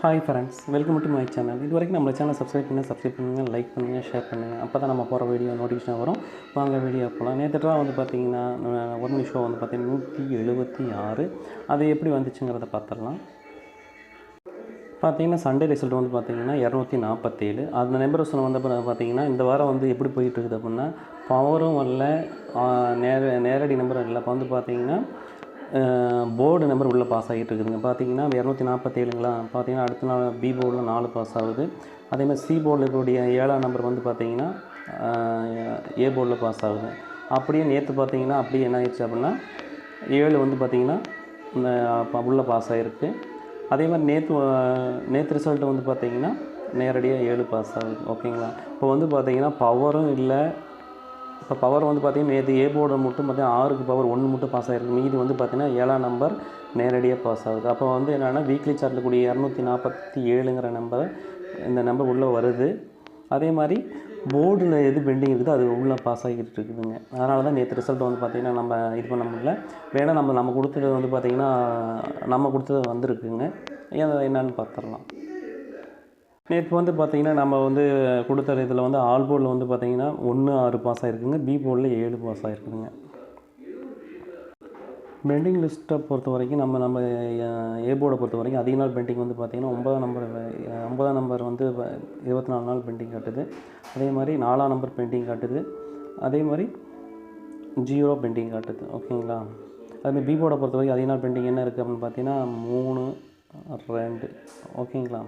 Hi friends, welcome to my channel. இது வரைக்கும் நம்ம சேனல் சப்ஸ்கிரைப் பண்ணுங்கள், லைக் பண்ணுங்கள், ஷேர் பண்ணுங்கள். அப்போ தான் நம்ம போகிற வீடியோ நோட்டிஃபிகேஷன் வரும். வாங்க வீடியோ போகலாம். நேற்றுலாம் வந்து பார்த்திங்கன்னா ஒரு மணி ஷோ வந்து பார்த்திங்கன்னா 176. அது எப்படி வந்துச்சுங்கிறத பார்த்துடலாம். பார்த்திங்கன்னா சண்டே ரிசல்ட் வந்து பார்த்திங்கன்னா 247. அந்த நம்பர்ஸ் வந்து பார்த்திங்கன்னா இந்த வாரம் வந்து எப்படி போயிட்டுருக்குது அப்படின்னா, பவரும் வரல, நேரடி நம்பரும் இல்லை. இப்போ வந்து பார்த்திங்கன்னா போர்டு நம்பர் உள்ளே பாஸ் ஆகிட்டு இருக்குதுங்க. பார்த்தீங்கன்னா 247ங்களா. பார்த்தீங்கன்னா அடுத்த நாள் பி போர்டில் 4 பாஸ் ஆகுது. அதேமாதிரி சி போர்டில் இருக்கக்கூடிய 7ஆம் நம்பர் வந்து பார்த்திங்கன்னா ஏ போர்டில் பாஸ் ஆகுது. அப்படியே நேற்று பார்த்திங்கன்னா அப்படியே என்ன ஆயிடுச்சு அப்படின்னா 7 வந்து பார்த்திங்கன்னா உள்ளே பாஸ் ஆகிருக்கு. அதே மாதிரி நேற்று ரிசல்ட்டு வந்து பார்த்திங்கன்னா நேரடியாக 7 பாஸ் ஆகுது. ஓகேங்களா. இப்போ வந்து பார்த்திங்கன்னா பவரும் இல்லை. இப்போ பவர் வந்து பார்த்திங்கன்னா நேற்று ஏ போர்டு மட்டும் பார்த்திங்கன்னா 6க்கு பவர் 1 மட்டும் பாஸ் ஆகிருக்கு. மீதி வந்து பார்த்திங்கன்னா 7ஆம் நம்பர் நேரடியாக பாஸ் ஆகுது. அப்போ வந்து என்னென்னா வீக்லி சார்ட்டில் கூடிய 247ங்கிற நம்பர், இந்த நம்பர் உள்ளே வருது. அதே மாதிரி போர்டில் எது பெண்டிங் இருக்குதோ அது உள்ளே பாஸ் ஆகிட்டு இருக்குதுங்க. அதனால தான் நேற்று ரிசல்ட் வந்து பார்த்திங்கன்னா நம்ம இது பண்ண முடியல. வேணால் நம்ம கொடுத்தது வந்து பார்த்திங்கன்னா நம்ம கொடுத்தது வந்திருக்குங்க. என்னன்னு பார்த்துடலாம். நேற்று வந்து பார்த்திங்கன்னா நம்ம வந்து கொடுத்த இதில் வந்து ஆல் போர்டில் வந்து பார்த்திங்கன்னா 1 6 பாஸ் ஆகிருக்குங்க. பி போர்டில் 7 பாஸ் ஆகிருக்குதுங்க. பெண்டிங் லிஸ்ட்டை பொறுத்த வரைக்கும் நம்ம ஏ போர்டை பொறுத்த வரைக்கும் அதிக நாள் பெண்டிங் வந்து பார்த்திங்கன்னா 9ஆம் நம்பர் வந்து 24 நாள் பெண்டிங் காட்டுது. அதே மாதிரி 4ஆம் நம்பர் பெண்டிங் காட்டுது. அதே மாதிரி 0 பெண்டிங் காட்டுது. ஓகேங்களா. அதுமாதிரி பி போர்டை பொறுத்த வரைக்கும் அதிக நாள் பெண்டிங் என்ன இருக்குது அப்படின்னு பார்த்தீங்கன்னா 3 2. ஓகேங்களா.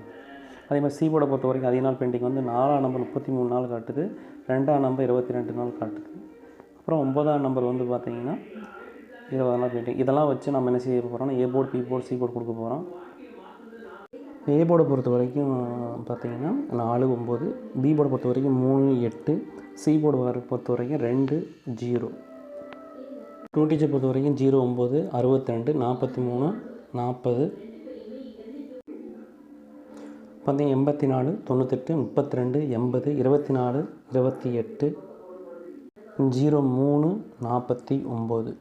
அதே மாதிரி சி போர்டை பொறுத்த வரைக்கும் அதிக நாள் பெண்டிங் வந்து 4ஆம் நம்பர் 33 நாள் காட்டுது. 2ஆம் நம்பர் 22 நாள் காட்டுது. அப்புறம் 9ஆம் நம்பர் வந்து பார்த்திங்கன்னா 20 நாள் பெண்டிங். இதெல்லாம் வச்சு நம்ம என்ன செய்ய போகிறோம்னா A board, B board, C board கொடுக்க போகிறோம். ஏ போர்டை பொறுத்த வரைக்கும் பார்த்திங்கன்னா 4 9, பி போர்டை பொறுத்த வரைக்கும் 3 8, சி போர்டு பொறுத்த வரைக்கும் 2 0. டூ டீச்சர் பொறுத்த வரைக்கும் 0 9 62 43 40 பார்த்திங்கன்னா 84 98 32 80 24 28 03 49.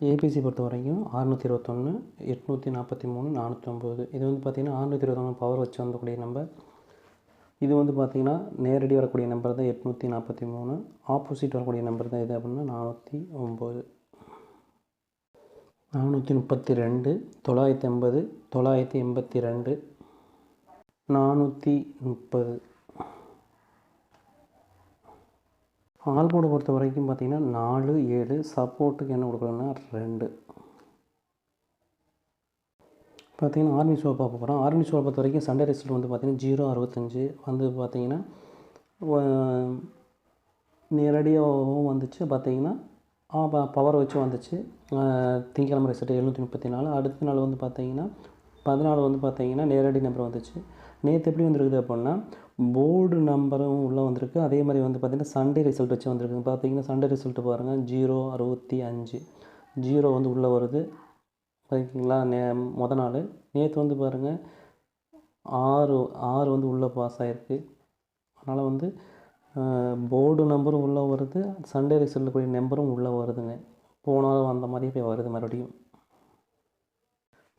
ஏபிசி பொறுத்த வரைக்கும் 621 843 409. இது வந்து பார்த்திங்கன்னா 621 பவர் வச்சு வரக்கூடிய நம்பர். இது வந்து பார்த்திங்கன்னா நேரடி வரக்கூடிய நம்பர் தான் 843. ஆப்போசிட் வரக்கூடிய நம்பர் தான் இது அப்படின்னா 409. 432 980 982 430. ஆல் போர்டை பொறுத்த வரைக்கும் பார்த்திங்கன்னா 4 7. சப்போர்ட்டுக்கு என்ன கொடுக்குறோன்னா 2. பார்த்திங்கன்னா ஆர்மி ஷோ பார்க்க போகிறோம். ஆர்மி ஷோவை பொறுத்த வரைக்கும் சண்டே ரிசல்ட் வந்து பார்த்திங்கன்னா 065 வந்து பார்த்திங்கன்னா நேரடியாகவும் வந்துச்சு. பார்த்திங்கன்னா பவர் வச்சு வந்துச்சு. திங்கக்கிழமை ரிசல்ட் 734. அடுத்த நாள் வந்து பார்த்திங்கன்னா 14 வந்து பார்த்திங்கன்னா நேரடி நம்பர் வந்துச்சு. நேற்று எப்படி வந்துருக்குது அப்படின்னா போர்டு நம்பரும் உள்ளே வந்திருக்கு. அதே மாதிரி வந்து பார்த்திங்கன்னா சண்டே ரிசல்ட் வச்சு வந்திருக்கு. பார்த்திங்கன்னா சண்டே ரிசல்ட்டு பாருங்கள் 065. 0 வந்து உள்ளே வருது. ஓகேங்களா. மொதல் நாள் நேற்று வந்து பாருங்கள் 6 வந்து உள்ளே பாஸ் ஆகிருக்கு. அதனால் வந்து போர்டு நம்பரும் உள்ளே வருது, சண்டே ரிசல்ட் கூடிய நம்பரும் உள்ளே வருதுங்க. போனாலும் அந்த மாதிரி போய் வருது மறுபடியும்.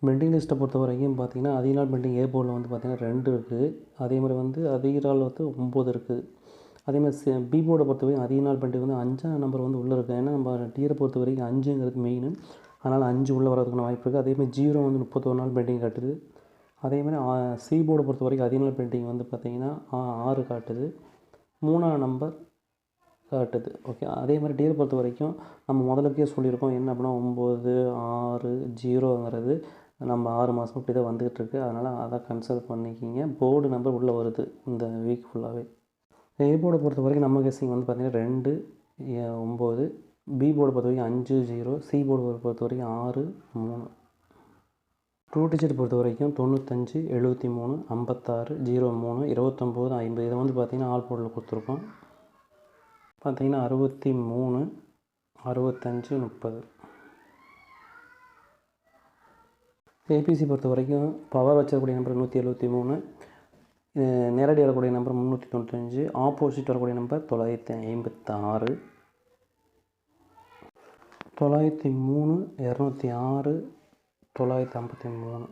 பெண்டிங் லிஸ்ட்டை பொறுத்த வரைக்கும் பார்த்திங்கன்னா அதிக நாள் பெண்டிங் ஏ போர்டில் வந்து பார்த்திங்கன்னா 2 இருக்குது. அதே மாதிரி வந்து அதிக நாள் வந்து 9 இருக்குது. அதே மாதிரி பி போர்டை பொறுத்த வரைக்கும் அதிக நாள் பெண்டிங் வந்து 5ஆம் நம்பர் வந்து உள்ளே இருக்குது. ஏன்னா நம்ம டியரை பொறுத்த வரைக்கும் 5ங்கிறது மெயின். அதனால் 5 உள்ளே வரதுக்கான வாய்ப்பு இருக்குது. அதேமாதிரி 0 வந்து 31 நாள் பெண்டிங் காட்டுது. அதேமாதிரி சி போர்டை பொறுத்த வரைக்கும் அதிக நாள் பெண்டிங் வந்து பார்த்திங்கன்னா 6 காட்டுது. 3ஆம் நம்பர் காட்டுது. ஓகே. அதே மாதிரி டியரை பொறுத்த வரைக்கும் நம்ம முதலுக்கே சொல்லியிருக்கோம் என்ன அப்படின்னா 9 6 0ங்கிறது நம்ம 6 மாதம் இப்படி தான் வந்துகிட்ருக்கு. அதனால் அதை கன்சல்ட் பண்ணிக்கிங்க. போர்டு நம்பர் உள்ளே வருது இந்த வீக் ஃபுல்லாகவே. ஏ போர்டை பொறுத்த வரைக்கும் நம்ம கெஸ்ஸிங் வந்து பார்த்திங்கன்னா 2 9, பி போர்டை பொறுத்த வரைக்கும் 5 0, சி போர்டு பொறுத்த வரைக்கும் 6 3. டூ டிஜிட் பொறுத்த வரைக்கும் 95 73 56 03 29 50. இதை வந்து பார்த்திங்கன்னா ஆல் போர்டில் கொடுத்துருக்கோம். பார்த்திங்கன்னா 63 65 30. ஏபிசி பொறுத்த வரைக்கும் பவர் வச்சக்கூடிய நம்பர் 173, நேரடி வரக்கூடிய நம்பர் 395, ஆப்போசிட் வரக்கூடிய நம்பர் 956, 903, 206, 953.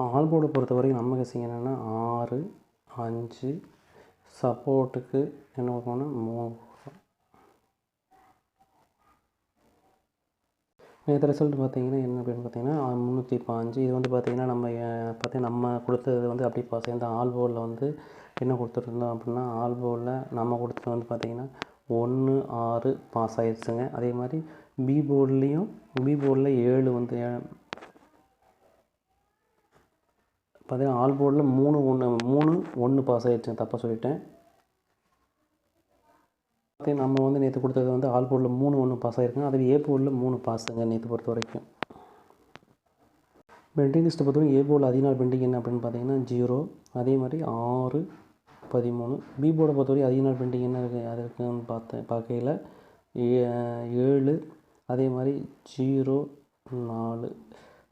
ஆல் போர்டை பொறுத்த வரைக்கும் நம்ம கெஸ்ஸிங் என்னென்னா 6 5 சப்போர்ட்டுக்கு என்ன கொடுக்கணும்னா 3. நேற்று ரிசல்ட் பார்த்திங்கன்னா என்ன அப்படின்னு பார்த்தீங்கன்னா 305. இது வந்து பார்த்திங்கன்னா நம்ம கொடுத்தது வந்து அப்படி பாஸ். இந்த ஆல் போர்டில் வந்து என்ன கொடுத்துருந்தோம் அப்படின்னா ஆல் போர்டில் நம்ம கொடுத்தது வந்து பார்த்திங்கன்னா 1 6 பாஸ் ஆகிடுச்சுங்க. அதே மாதிரி பி போர்டில் 7 வந்து பார்த்திங்கன்னா ஆல் போர்டில் 3 1 பாஸ் ஆகிடுச்சுங்க. தப்பாக சொல்லிட்டேன். நம்ம வந்து நேற்று கொடுத்தது வந்து ஆல் போர்டில் 3 1 பாஸ் ஆகிருக்குங்க. அதுவே ஏ போர்டில் 3 பாஸுங்க நேற்று பொறுத்த வரைக்கும். பெண்டிங் லிஸ்ட்டை பொறுத்தவரைக்கும் ஏ போர்டில் அதிக நாள் பெண்டிங் என்ன அப்படின்னு பார்த்தீங்கன்னா 0. அதே மாதிரி 6 13. பி போர்டை பொறுத்தவரைக்கும் அதிக நாள் பெண்டிங் என்ன இருக்குது அது இருக்குன்னு பார்க்கையில் 7. அதே மாதிரி 0 4.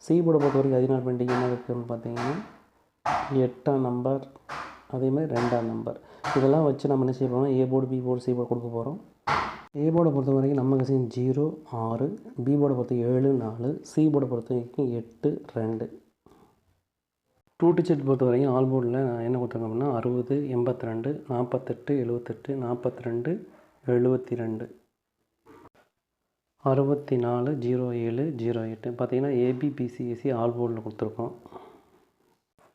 சி போர்டை பொறுத்த வரைக்கும் அதிக நாள் பெண்டிங் என்ன இருக்குதுன்னு பார்த்தீங்கன்னா 8ஆம் நம்பர். அதே மாதிரி 2ஆம் நம்பர். இதெல்லாம் வச்சு நம்ம என்ன செய்ய போகிறோம், A board B board C board கொடுக்க போகிறோம். ஏ போர்டை பொறுத்த வரைக்கும் நம்ம கசின் 0 6. பி போர்டை பொறுத்த 7 4. சி போர்டை பொறுத்த வரைக்கும் 8 2. 2 டிஜிட் பொறுத்த வரைக்கும் ஆல் போர்டில் என்ன கொடுத்துருக்கோம்னா 60 82 48 78 42 72 64 07 08. பார்த்திங்கன்னா ஏபிபிசிஎஸ்சி ஆல் போர்டில் கொடுத்துருக்கோம்.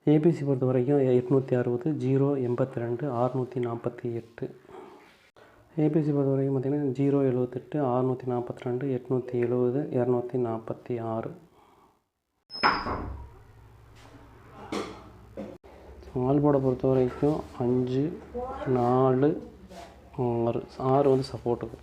ஏபிசி பொறுத்த வரைக்கும் 860 0 82 648. ஏபிசி பொறுத்த வரைக்கும் பார்த்திங்கன்னா 0 78 642 870 246. ஆல் போர்டை பொறுத்த வரைக்கும் 5 4 6 வந்து சப்போர்ட்டுக்கு.